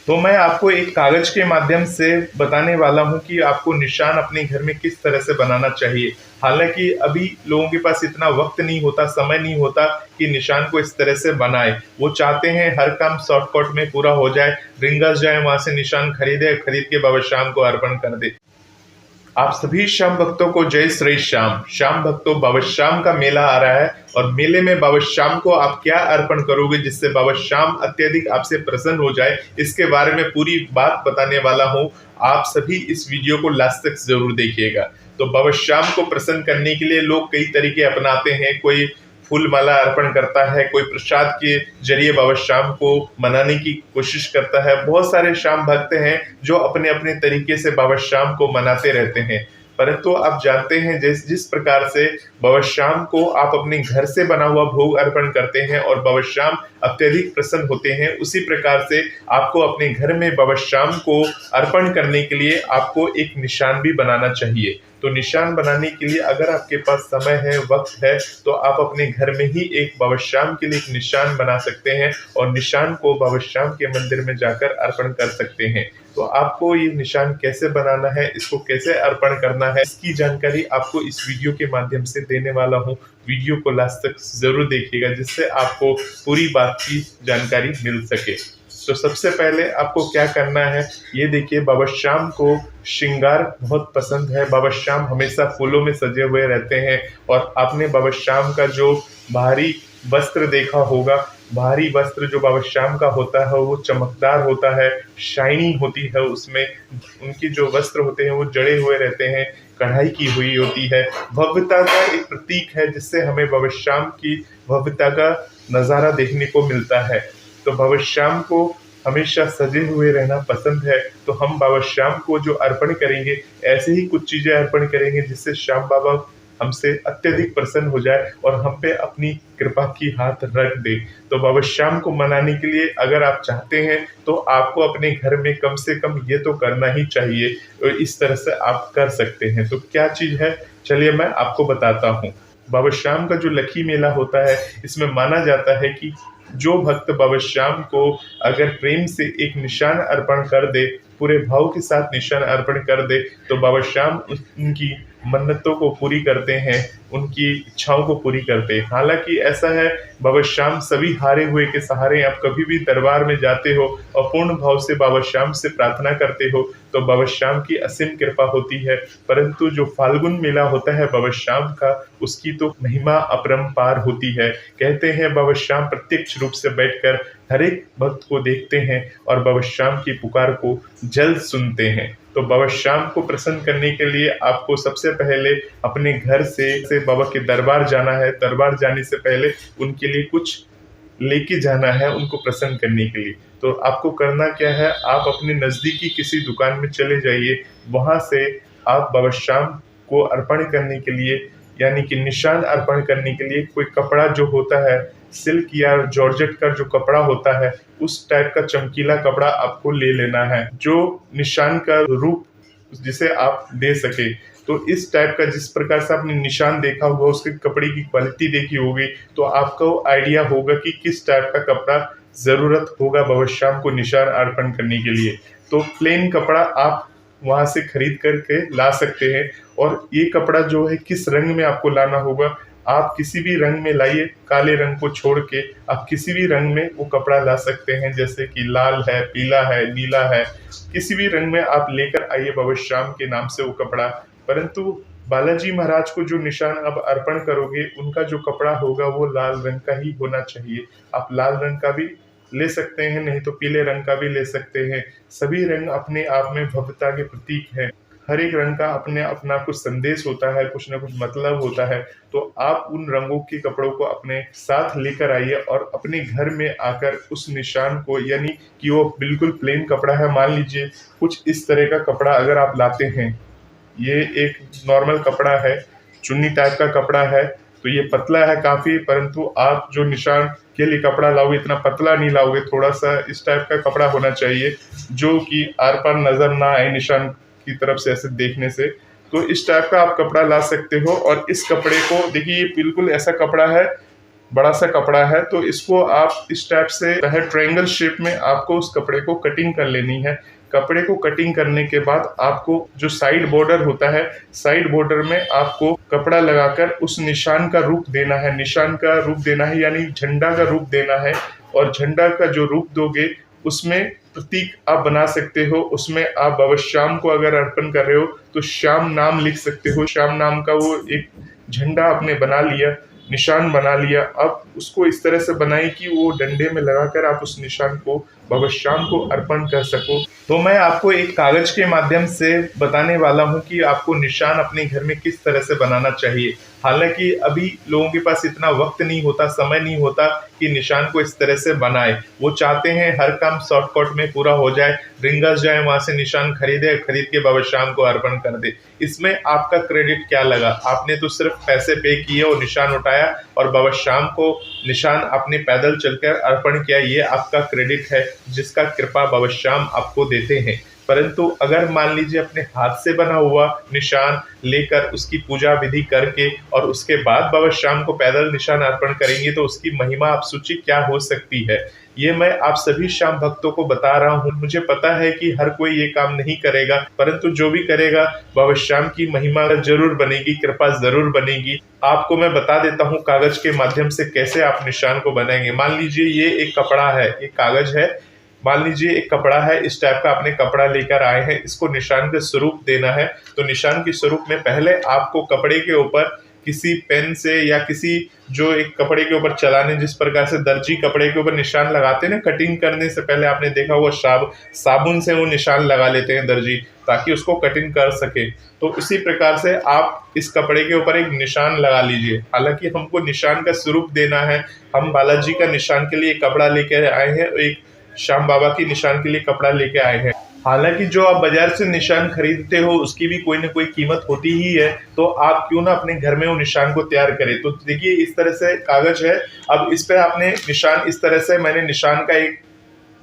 तो मैं आपको एक कागज के माध्यम से बताने वाला हूँ कि आपको निशान अपने घर में किस तरह से बनाना चाहिए। हालाँकि अभी लोगों के पास इतना वक़्त नहीं होता, समय नहीं होता कि निशान को इस तरह से बनाएँ। वो चाहते हैं हर काम शॉर्टकट में पूरा हो जाए, रिंगर्स जाएँ वहाँ से निशान खरीदें, खरीद के बाबा शाम को अर्पण कर दें। आप सभी श्याम भक्तों को जय श्री श्याम। श्याम भक्तों, बाबा श्याम का मेला आ रहा है और मेले में बाबा श्याम को आप क्या अर्पण करोगे जिससे बाबा श्याम अत्यधिक आपसे प्रसन्न हो जाए, इसके बारे में पूरी बात बताने वाला हूँ। आप सभी इस वीडियो को लास्ट तक जरूर देखिएगा। तो बाबा श्याम को प्रसन्न करने के लिए लोग कई तरीके अपनाते हैं। कोई फूल माला अर्पण करता है, कोई प्रसाद के जरिए बाबा श्याम को मनाने की कोशिश करता है। बहुत सारे श्याम भक्त हैं जो अपने अपने तरीके से बाबा श्याम को मनाते रहते हैं। परंतु आप जानते हैं जिस जिस प्रकार से बाबा श्याम को आप अपने घर से बना हुआ भोग अर्पण करते हैं और बाबा श्याम अत्यधिक प्रसन्न होते हैं, उसी प्रकार से आपको अपने घर में बाबा श्याम को अर्पण करने के लिए आपको एक निशान भी बनाना चाहिए। तो निशान बनाने के लिए अगर आपके पास समय है, वक्त है, तो आप अपने घर में ही एक बाबा श्याम के लिए एक निशान बना सकते हैं और निशान को बाबा श्याम के मंदिर में जाकर अर्पण कर सकते हैं। तो आपको ये निशान कैसे बनाना है, इसको कैसे अर्पण करना है, इसकी जानकारी आपको इस वीडियो के माध्यम से देने वाला हूँ। वीडियो को लास्ट तक जरूर देखिएगा जिससे आपको पूरी बात की जानकारी मिल सके। तो सबसे पहले आपको क्या करना है, ये देखिए, बाबा श्याम को श्रृंगार बहुत पसंद है। बाबा श्याम हमेशा फूलों में सजे हुए रहते हैं और आपने बाबा श्याम का जो भारी वस्त्र देखा होगा, भारी वस्त्र जो बाबा श्याम का होता है वो चमकदार होता है, शाइनिंग होती है उसमें। उनकी जो वस्त्र होते हैं वो जड़े हुए रहते हैं, कढ़ाई की हुई होती है। भव्यता का एक प्रतीक है जिससे हमें बाबा श्याम की भव्यता का नज़ारा देखने को मिलता है। तो बाबा श्याम को हमेशा सजे हुए रहना पसंद है, तो हम बाबा श्याम को जो अर्पण करेंगे, ऐसे ही कुछ चीजें अर्पण करेंगे जिससे श्याम बाबा हमसे अत्यधिक प्रसन्न हो जाए और हम पे अपनी कृपा की हाथ रख दे। तो बाबा श्याम को मनाने के लिए अगर आप चाहते हैं तो आपको अपने घर में कम से कम ये तो करना ही चाहिए, और इस तरह से आप कर सकते हैं। तो क्या चीज है, चलिए मैं आपको बताता हूँ। बाबा श्याम का जो लखी मेला होता है, इसमें माना जाता है कि जो भक्त बाबा श्याम को अगर प्रेम से एक निशान अर्पण कर दे, पूरे भाव के साथ निशान अर्पण कर दे, तो बाबा श्याम उनकी मन्नतों को पूरी करते हैं, उनकी इच्छाओं को पूरी करते हैं। हालांकि ऐसा है, बाबा श्याम सभी हारे हुए के सहारे। आप कभी भी दरबार में जाते हो और पूर्ण भाव से बाबा श्याम से प्रार्थना करते हो तो बाबा श्याम की असीम कृपा होती है। परंतु जो फाल्गुन मेला होता है बाबा श्याम का, उसकी तो महिमा अपरंपार होती है। कहते हैं बाबा श्याम प्रत्यक्ष रूप से बैठकर हर एक भक्त को देखते हैं और बाबा श्याम की पुकार को जल्द सुनते हैं। तो बाबा श्याम को प्रसन्न करने के लिए आपको सबसे पहले अपने घर से बाबा के दरबार जाना है। दरबार जाने से पहले उनके लिए कुछ लेके जाना है, उनको प्रसन्न करने के लिए। तो आपको करना क्या है, आप अपने नज़दीकी किसी दुकान में चले जाइए, वहाँ से आप बाबा श्याम को अर्पण करने के लिए, यानी कि निशान अर्पण करने के लिए, कोई कपड़ा जो होता है, सिल्क या जॉर्जेट का जो कपड़ा होता है, उस टाइप का चमकीला कपड़ा आपको ले लेना है जो निशान का रूप जिसे आप दे सके। तो इस टाइप का, जिस प्रकार से आपने निशान देखा होगा, उसके कपड़े की क्वालिटी देखी होगी, तो आपको आइडिया होगा कि किस टाइप का कपड़ा जरूरत होगा बाबा श्याम को निशान अर्पण करने के लिए। तो प्लेन कपड़ा आप वहां से खरीद करके ला सकते हैं। और ये कपड़ा जो है किस रंग में आपको लाना होगा, आप किसी भी रंग में लाइए, काले रंग को छोड़ के आप किसी भी रंग में वो कपड़ा ला सकते हैं, जैसे कि लाल है, पीला है, नीला है, किसी भी रंग में आप लेकर आइए बाबा श्याम के नाम से वो कपड़ा। परंतु बालाजी महाराज को जो निशान आप अर्पण करोगे, उनका जो कपड़ा होगा वो लाल रंग का ही होना चाहिए। आप लाल रंग का भी ले सकते हैं, नहीं तो पीले रंग का भी ले सकते हैं। सभी रंग अपने आप में भव्यता के प्रतीक हैं। हर एक रंग का अपने अपना कुछ संदेश होता है, कुछ ना कुछ मतलब होता है। तो आप उन रंगों के कपड़ों को अपने साथ लेकर आइए और अपने घर में आकर उस निशान को, यानी कि वो बिल्कुल प्लेन कपड़ा है, मान लीजिए कुछ इस तरह का कपड़ा अगर आप लाते हैं, ये एक नॉर्मल कपड़ा है, चुन्नी टाइप का कपड़ा है, तो ये पतला है काफी, परंतु आप जो निशान के लिए कपड़ा लाओगे इतना पतला नहीं लाओगे, थोड़ा सा इस टाइप का कपड़ा होना चाहिए जो कि आर पार नजर ना आए निशान की तरफ से ऐसे देखने से। तो इस टाइप का आप कपड़ा ला सकते हो। और इस कपड़े को देखिए, ये बिल्कुल ऐसा कपड़ा है बड़ा सा कपड़ा है, तो इसको आप इस टाइप से ट्रायंगल शेप में आपको उस कपड़े को कटिंग कर लेनी है। कपड़े को कटिंग करने के बाद आपको जो साइड बॉर्डर होता है, साइड बॉर्डर में आपको कपड़ा लगाकर उस निशान का रूप देना है। निशान का रूप देना है यानी झंडा का रूप देना है, और झंडा का जो रूप दोगे उसमें प्रतीक आप बना सकते हो। उसमें आप बाबा श्याम को अगर अर्पण कर रहे हो तो श्याम नाम लिख सकते हो। श्याम नाम का वो एक झंडा आपने बना लिया, निशान बना लिया। अब उसको इस तरह से बनाए कि वो डंडे में लगाकर आप उस निशान को बाबा श्याम को अर्पण कर सको। तो मैं आपको एक कागज के माध्यम से बताने वाला हूँ कि आपको निशान अपने घर में किस तरह से बनाना चाहिए। हालांकि अभी लोगों के पास इतना वक्त नहीं होता, समय नहीं होता कि निशान को इस तरह से बनाए। वो चाहते हैं हर काम शॉर्टकट में पूरा हो जाए, रिंगर्स जाए वहां से निशान खरीदे, खरीद के बाबा श्याम को अर्पण कर दे। इसमें आपका क्रेडिट क्या लगा? आपने तो सिर्फ पैसे पे किए और निशान उठाया और बाबा श्याम को निशान आपने पैदल चलकर अर्पण किया। ये आपका क्रेडिट है जिसका कृपा बाबा श्याम आपको देते हैं। परंतु अगर मान लीजिए अपने हाथ से बना हुआ निशान लेकर उसकी पूजा विधि करके और उसके बाद बाबा श्याम को पैदल निशान अर्पण करेंगे तो उसकी महिमा आप सोचिए क्या हो सकती है। ये मैं आप सभी श्याम भक्तों को बता रहा हूँ। मुझे पता है कि हर कोई ये काम नहीं करेगा, परंतु जो भी करेगा बाबा श्याम की महिमा जरूर बनेगी, कृपा जरूर बनेगी। आपको मैं बता देता हूँ कागज के माध्यम से कैसे आप निशान को बनाएंगे। मान लीजिए ये एक कपड़ा है, एक कागज है। मान लीजिए एक कपड़ा है, इस टाइप का आपने कपड़ा लेकर आए हैं, इसको निशान का स्वरूप देना है। तो निशान के स्वरूप में पहले आपको कपड़े के ऊपर किसी पेन से या किसी जो एक कपड़े के ऊपर चलाने, जिस प्रकार से दर्जी कपड़े के ऊपर निशान लगाते हैं ना, कटिंग करने से पहले आपने देखा हुआ साबुन से वो निशान लगा लेते हैं दर्जी, ताकि उसको कटिंग कर सके। तो इसी प्रकार से आप इस कपड़े के ऊपर एक निशान लगा लीजिए। हालांकि हमको निशान का स्वरूप देना है, हम बालाजी का निशान के लिए कपड़ा लेकर आए हैं, एक श्याम बाबा की निशान के लिए कपड़ा लेके आए हैं। हालांकि जो आप बाजार से निशान खरीदते हो उसकी भी कोई ना कोई कीमत होती ही है, तो आप क्यों ना अपने घर में वो निशान को तैयार करें। तो देखिए इस तरह से कागज है। अब इस पे आपने निशान, इस तरह से मैंने निशान का एक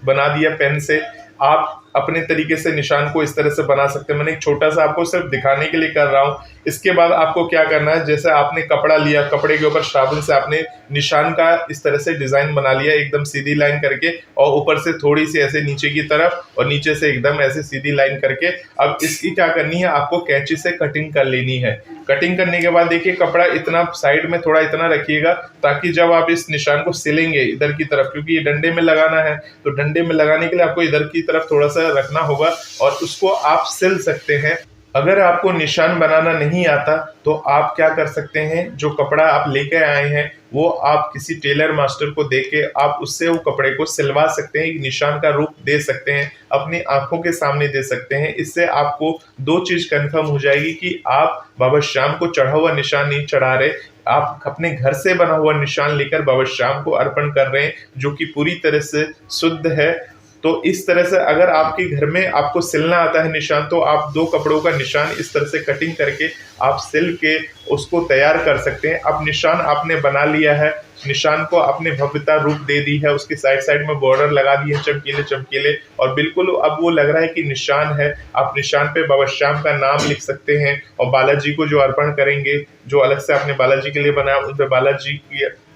बना दिया पेन से। आप अपने तरीके से निशान को इस तरह से बना सकते हैं। मैंने एक छोटा सा आपको सिर्फ दिखाने के लिए कर रहा हूँ। इसके बाद आपको क्या करना है, जैसे आपने कपड़ा लिया, कपड़े के ऊपर साबुन से आपने निशान का इस तरह से डिजाइन बना लिया, एकदम सीधी लाइन करके, और ऊपर से थोड़ी सी ऐसे नीचे की तरफ और नीचे से एकदम ऐसे सीधी लाइन करके। अब इसकी क्या करनी है, आपको कैंची से कटिंग कर लेनी है। कटिंग करने के बाद देखिए कपड़ा इतना साइड में थोड़ा इतना रखिएगा, ताकि जब आप इस निशान को सिलेंगे इधर की तरफ, क्योंकि ये डंडे में लगाना है, तो डंडे में लगाने के लिए आपको इधर की तरफ थोड़ा सा रखना होगा और उसको आप सिल सकते हैं। अगर आपको निशान बनाना नहीं आता तो आप क्या कर सकते हैं, जो कपड़ा आप लेके आए हैं वो आप किसी टेलर मास्टर को देके आप उससे वो कपड़े को सिलवा सकते हैं, निशान का रूप दे सकते हैं, अपनी आंखों के सामने दे सकते हैं। इससे आपको दो चीज कंफर्म हो जाएगी कि आप बाबा श्याम को चढ़ा हुआ निशान नहीं चढ़ा रहे, आप अपने घर से बना हुआ निशान लेकर बाबा श्याम को अर्पण कर रहे हैं, जो कि पूरी तरह से शुद्ध है। तो इस तरह से अगर आपके घर में आपको सिलना आता है निशान, तो आप दो कपड़ों का निशान इस तरह से कटिंग करके आप सिल के उसको तैयार कर सकते हैं। अब निशान आपने बना लिया है, निशान को आपने भव्यता रूप दे दी है, उसके साइड साइड में बॉर्डर लगा दिए हैं चमकीले चमकीले, और बिल्कुल अब वो लग रहा है कि निशान है। आप निशान पे बाबा श्याम का नाम लिख सकते हैं और बालाजी को जो अर्पण करेंगे, जो अलग से आपने बालाजी के लिए बनाया, उस पर बालाजी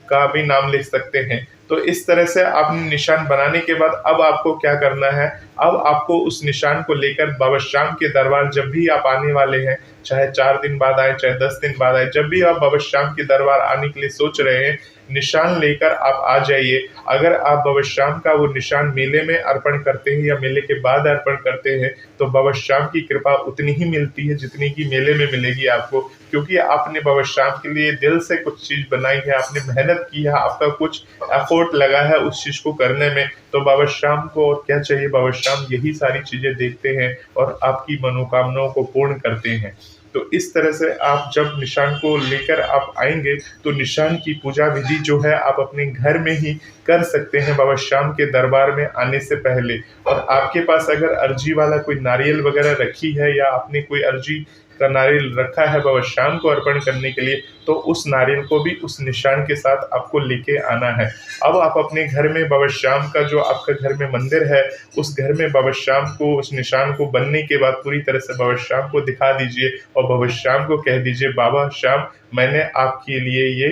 का भी नाम लिख सकते हैं। तो इस तरह से आपने निशान बनाने के बाद अब आपको क्या करना है, अब आपको उस निशान को लेकर बाबा श्याम के दरबार जब भी आप आने वाले हैं, चाहे 4 दिन बाद आए, चाहे 10 दिन बाद आए, जब भी आप बाबा श्याम के दरबार आने के लिए सोच रहे हैं, निशान लेकर आप आ जाइए। अगर आप बाबा श्याम का वो निशान मेले में अर्पण करते हैं या मेले के बाद अर्पण करते हैं, तो बाबा श्याम की कृपा उतनी ही मिलती है जितनी की मेले में मिलेगी आपको, क्योंकि आपने बाबा श्याम के लिए दिल से कुछ चीज बनाई है, आपने मेहनत की है, आपका कुछ एफर्ट लगा है उस चीज को करने में। तो बाबा श्याम को और क्या चाहिए, बाबा श्याम यही सारी चीजें देखते हैं और आपकी मनोकामनाओं को पूर्ण करते हैं। तो इस तरह से आप जब निशान को लेकर आप आएंगे तो निशान की पूजा विधि जो है आप अपने घर में ही कर सकते हैं बाबा श्याम के दरबार में आने से पहले। और आपके पास अगर अर्जी वाला कोई नारियल वगैरह रखी है या आपने कोई अर्जी का नारियल रखा है बाबा श्याम को अर्पण करने के लिए, तो उस नारियल को भी उस निशान के साथ आपको लेके आना है। अब आप अपने घर में बाबा श्याम का जो आपका घर में मंदिर है, उस घर में बाबा श्याम को उस निशान को बनने के बाद पूरी तरह से बाबा श्याम को दिखा दीजिए और बाबा श्याम को कह दीजिए, बाबा श्याम मैंने आपके लिए ये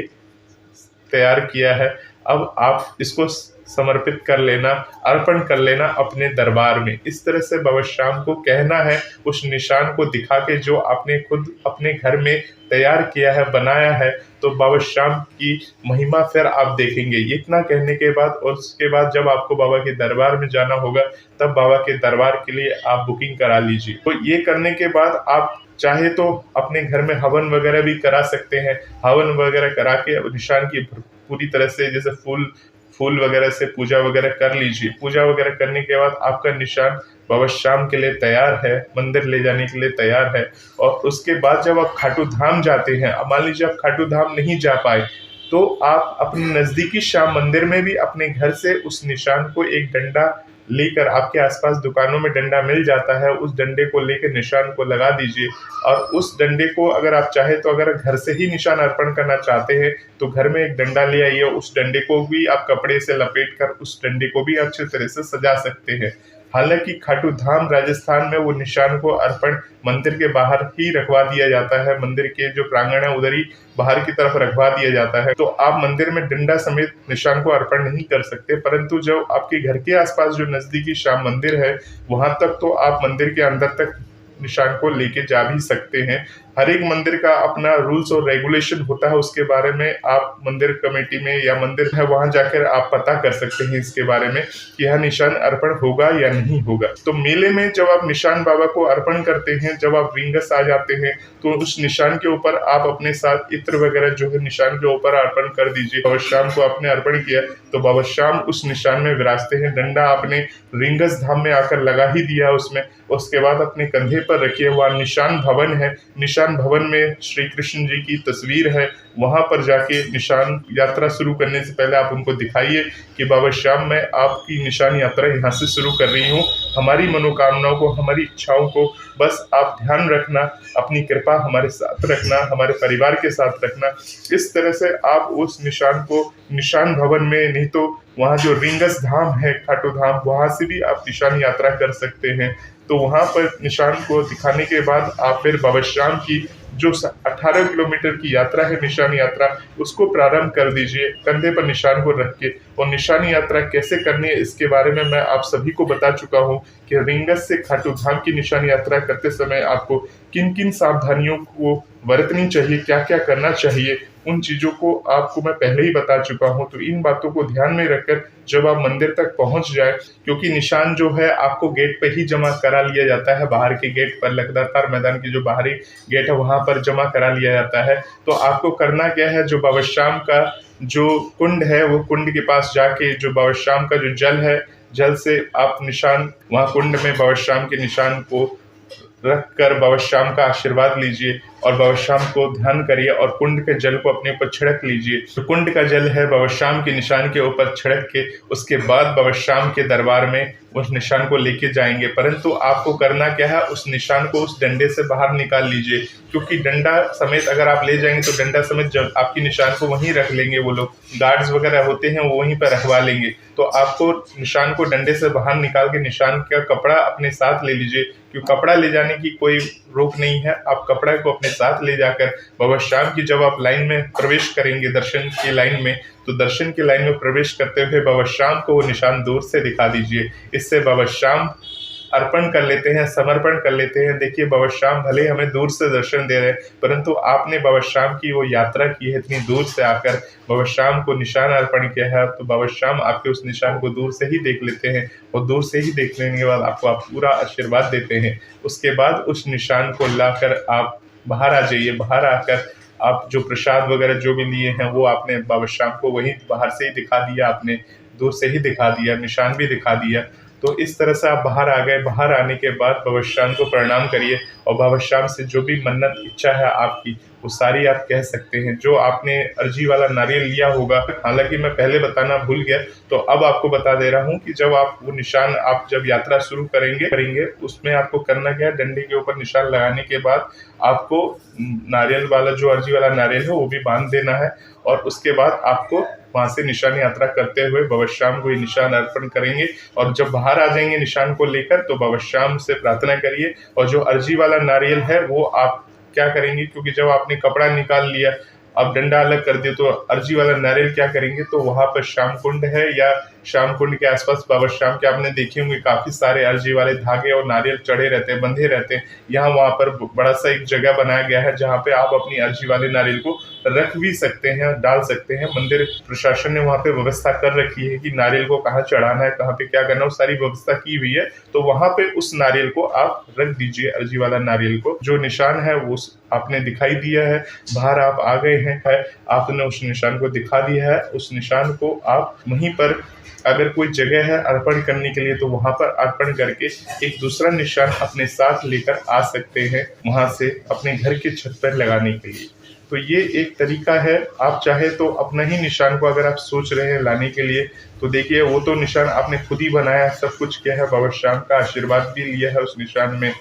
तैयार किया है, अब आप इसको समर्पित कर लेना, अर्पण कर लेना अपने दरबार में। इस तरह से बाबा श्याम को कहना है, उस निशान को दिखा के जो आपने खुद अपने घर में तैयार किया है, बनाया है, तो बाबा श्याम की महिमा फिर आप देखेंगे। इतना कहने के बाद और उसके बाद जब आपको बाबा के दरबार में जाना होगा, तब बाबा के दरबार के लिए आप बुकिंग करा लीजिए। तो ये करने के बाद आप चाहे तो अपने घर में हवन वगैरह भी करा सकते हैं। हवन वगैरह करा के निशान की पूरी तरह से जैसे फूल वगैरह से पूजा वगैरह कर लीजिए। पूजा वगैरह करने के बाद आपका निशान बाबा श्याम के लिए तैयार है, मंदिर ले जाने के लिए तैयार है। और उसके बाद जब आप खाटू धाम जाते हैं, अब मान लीजिए आप खाटू धाम नहीं जा पाए, तो आप अपने नज़दीकी श्याम मंदिर में भी अपने घर से उस निशान को एक डंडा लेकर, आपके आसपास दुकानों में डंडा मिल जाता है, उस डंडे को लेकर निशान को लगा दीजिए। और उस डंडे को अगर आप चाहे तो अगर घर से ही निशान अर्पण करना चाहते हैं तो घर में एक डंडा ले आइए, उस डंडे को भी आप कपड़े से लपेट कर उस डंडे को भी अच्छे तरह से सजा सकते हैं। हालांकि खाटू धाम राजस्थान में वो निशान को अर्पण मंदिर के बाहर ही रखवा दिया जाता है, मंदिर के जो प्रांगण है उधर ही बाहर की तरफ रखवा दिया जाता है। तो आप मंदिर में डंडा समेत निशान को अर्पण नहीं कर सकते, परंतु जो आपके घर के आसपास जो नजदीकी श्याम मंदिर है, वहां तक तो आप मंदिर के अंदर तक निशान को लेके जा भी सकते हैं। हर एक मंदिर का अपना रूल्स और रेगुलेशन होता है, उसके बारे में आप मंदिर कमेटी में या मंदिर है वहां जाकर आप पता कर सकते हैं इसके बारे में कि यह निशान अर्पण होगा या नहीं होगा। तो मेले में जब आप निशान बाबा को अर्पण करते हैं, जब आप रिंगस आ जाते हैं, तो उस निशान के ऊपर आप अपने साथ इत्र वगैरह जो है निशान के ऊपर अर्पण कर दीजिए। बाबा श्याम को आपने अर्पण किया तो बाबा श्याम उस निशान में विराजते हैं। डंडा आपने रिंगस धाम में आकर लगा ही दिया उसमें, उसके बाद अपने कंधे पर रखिए। वहाँ निशान भवन है, निशान भवन में श्री कृष्ण जी की तस्वीर है, वहां पर जाके निशान यात्रा शुरू करने से पहले आप उनको दिखाइए कि बाबा श्याम मैं आपकी निशान यात्रा यहाँ से शुरू कर रही हूँ। हमारी मनोकामनाओं को, हमारी इच्छाओं को बस आप ध्यान रखना, अपनी कृपा हमारे साथ रखना, हमारे परिवार के साथ रखना। इस तरह से आप उस निशान को निशान भवन में, नहीं तो वहाँ जो रिंगस धाम है खाटू धाम, वहां से भी आप निशान यात्रा कर सकते हैं। तो वहां पर निशान को दिखाने के बाद आप फिर बाबा श्याम की जो 18 किलोमीटर की यात्रा है, निशान यात्रा, उसको प्रारंभ कर दीजिए कंधे पर निशान को रख के। और निशान यात्रा कैसे करनी है इसके बारे में मैं आप सभी को बता चुका हूँ कि रिंगस से खाटू धाम की निशान यात्रा करते समय आपको किन किन सावधानियों को बरतनी चाहिए, क्या क्या करना चाहिए, उन चीजों को आपको मैं पहले ही बता चुका हूं। तो इन बातों को ध्यान में रखकर जब आप मंदिर तक पहुंच जाए, क्योंकि निशान जो है आपको गेट पे ही जमा करा लिया जाता है, बाहर के गेट पर, लखदातार मैदान की जो बाहरी गेट है वहां पर जमा करा लिया जाता है। तो आपको करना क्या है, जो बाबा श्याम का जो कुंड है, वो कुंड के पास जाके जो बाबा श्याम का जो जल है, जल से आप निशान वहां कुंड में बाबा श्याम के निशान को रख कर बाबा श्याम का आशीर्वाद लीजिए और बाबा श्याम को ध्यान करिए और कुंड के जल को अपने ऊपर छिड़क लीजिए। तो कुंड का जल है बाबा श्याम के निशान के ऊपर छिड़क के उसके बाद बाबा श्याम के दरबार में उस निशान को लेके जाएंगे। परंतु आपको करना क्या है, उस निशान को उस डंडे से बाहर निकाल लीजिए, क्योंकि डंडा समेत अगर आप ले जाएंगे तो डंडा समेत जब आपकी निशान को वहीं रख लेंगे, वो लोग गार्ड्स वगैरह होते हैं वो वहीं पर रखवा लेंगे। तो आपको निशान को डंडे से बाहर निकाल के निशान का कपड़ा अपने साथ ले लीजिए, क्योंकि कपड़ा ले जाने की कोई रोक नहीं है। आप कपड़ा को अपने साथ ले जाकर बाबा श्याम की जब आप लाइन में प्रवेश करेंगे, दर्शन की लाइन में, तो दर्शन की लाइन में प्रवेश करते हुए बाबा श्याम को वो निशान दूर से दिखा दीजिए। इससे बाबा श्याम अर्पण कर लेते हैं, समर्पण कर लेते हैं। देखिए बाबा श्याम भले हमें दूर से दर्शन दे रहे हैं, परंतु आपने बाबा श्याम की वो यात्रा की है, इतनी दूर से आकर बाबा श्याम को निशान अर्पण किया है, तो बाबा श्याम आपके उस निशान को दूर से ही देख लेते हैं और दूर से ही देख लेने के बाद आपको आप पूरा आशीर्वाद देते हैं। उसके बाद उस निशान को लाकर आप बाहर आ जाइए। बाहर आकर आप जो प्रसाद वगैरह जो भी लिए हैं वो आपने बाबा श्याम को वहीं बाहर से ही दिखा दिया, आपने दूर से ही दिखा दिया, निशान भी दिखा दिया। तो इस तरह से आप बाहर आ गए। बाहर आने के बाद बाबा श्याम को प्रणाम करिए और बाबा श्याम से जो भी मन्नत इच्छा है आपकी वो सारी आप कह सकते हैं। जो आपने अर्जी वाला नारियल लिया होगा, हालांकि मैं पहले बताना भूल गया, तो अब आपको बता दे रहा हूँ कि जब आप वो निशान आप जब यात्रा शुरू करेंगे उसमें आपको करना क्या है, डंडे के ऊपर निशान लगाने के बाद आपको नारियल वाला जो अर्जी वाला नारियल है वो भी बांध देना है और उसके बाद आपको वहां से निशान यात्रा करते हुए बाबा श्याम को ये निशान अर्पण करेंगे। और जब बाहर आ जाएंगे निशान को लेकर तो बाबा श्याम से प्रार्थना करिए और जो अर्जी वाला नारियल है वो आप क्या करेंगे, क्योंकि जब आपने कपड़ा निकाल लिया आप डंडा अलग कर दिए, तो अर्जी वाला नारियल क्या करेंगे, तो वहां पर श्याम कुंड है या श्याम कुंड के आसपास बाबा श्याम के आपने देखे होंगे काफी सारे अर्जी वाले धागे और नारियल चढ़े रहते हैं, बंधे रहते हैं। यहाँ वहां पर बड़ा सा एक जगह बनाया गया है जहाँ पे आप अपनी अर्जी वाले नारियल को रख भी सकते हैं, डाल सकते हैं। मंदिर प्रशासन ने वहां पे व्यवस्था कर रखी है कि नारियल को कहाँ चढ़ाना है, कहाँ पे क्या करना है, वो सारी व्यवस्था की हुई है। तो वहां पे उस नारियल को आप रख दीजिए, अर्जी वाला नारियल को। जो निशान है वो आपने दिखाई दिया है, बाहर आप आ गए हैं, आपने उस निशान को दिखा दिया है। उस निशान को आप वहीं पर, अगर कोई जगह है अर्पण करने के लिए, तो वहां पर अर्पण करके एक दूसरा निशान अपने साथ लेकर आ सकते हैं, वहां से अपने घर के छत पर लगाने के लिए। तो ये एक तरीका है। आप चाहे तो अपना ही निशान को अगर आप सोच रहे हैं लाने के लिए, तो देखिए वो तो निशान आपने खुद ही बनाया, सब कुछ किया है, बाबा श्याम का आशीर्वाद भी लिया है उस निशान में,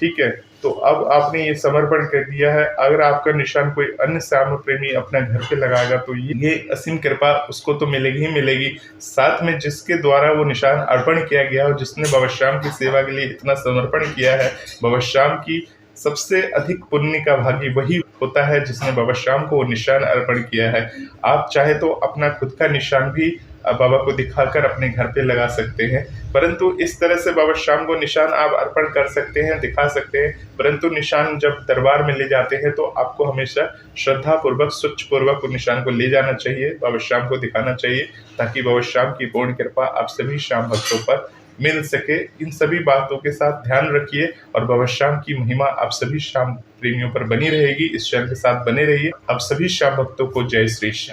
ठीक है। तो अब आपने ये समर्पण कर दिया है। अगर आपका निशान कोई अन्य श्याम प्रेमी अपना घर पे लगाएगा, तो ये असीम कृपा उसको तो मिलेगी ही मिलेगी, साथ में जिसके द्वारा वो निशान अर्पण किया गया और जिसने बाबा श्याम की सेवा के लिए इतना समर्पण किया है, बाबा श्याम की सबसे अधिक पुण्य का भागी वही होता है जिसने बाबा श्याम को वो निशान अर्पण किया है। आप चाहे तो अपना खुद का निशान भी बाबा को दिखाकर अपने घर पे लगा सकते हैं, परंतु इस तरह से बाबा श्याम को निशान आप अर्पण कर सकते हैं, दिखा सकते हैं, परंतु निशान जब दरबार में ले जाते हैं तो आपको हमेशा श्रद्धा पूर्वक, स्वच्छ पूर्वक निशान को ले जाना चाहिए, बाबा श्याम को दिखाना चाहिए, ताकि बाबा श्याम की पूर्ण कृपा आप सभी श्याम भक्तों पर मिल सके। इन सभी बातों के साथ ध्यान रखिए और बाबा श्याम की महिमा आप सभी श्याम प्रेमियों पर बनी रहेगी। इस चैनल के साथ बने रहिए। आप सभी श्याम भक्तों को जय श्री श्याम।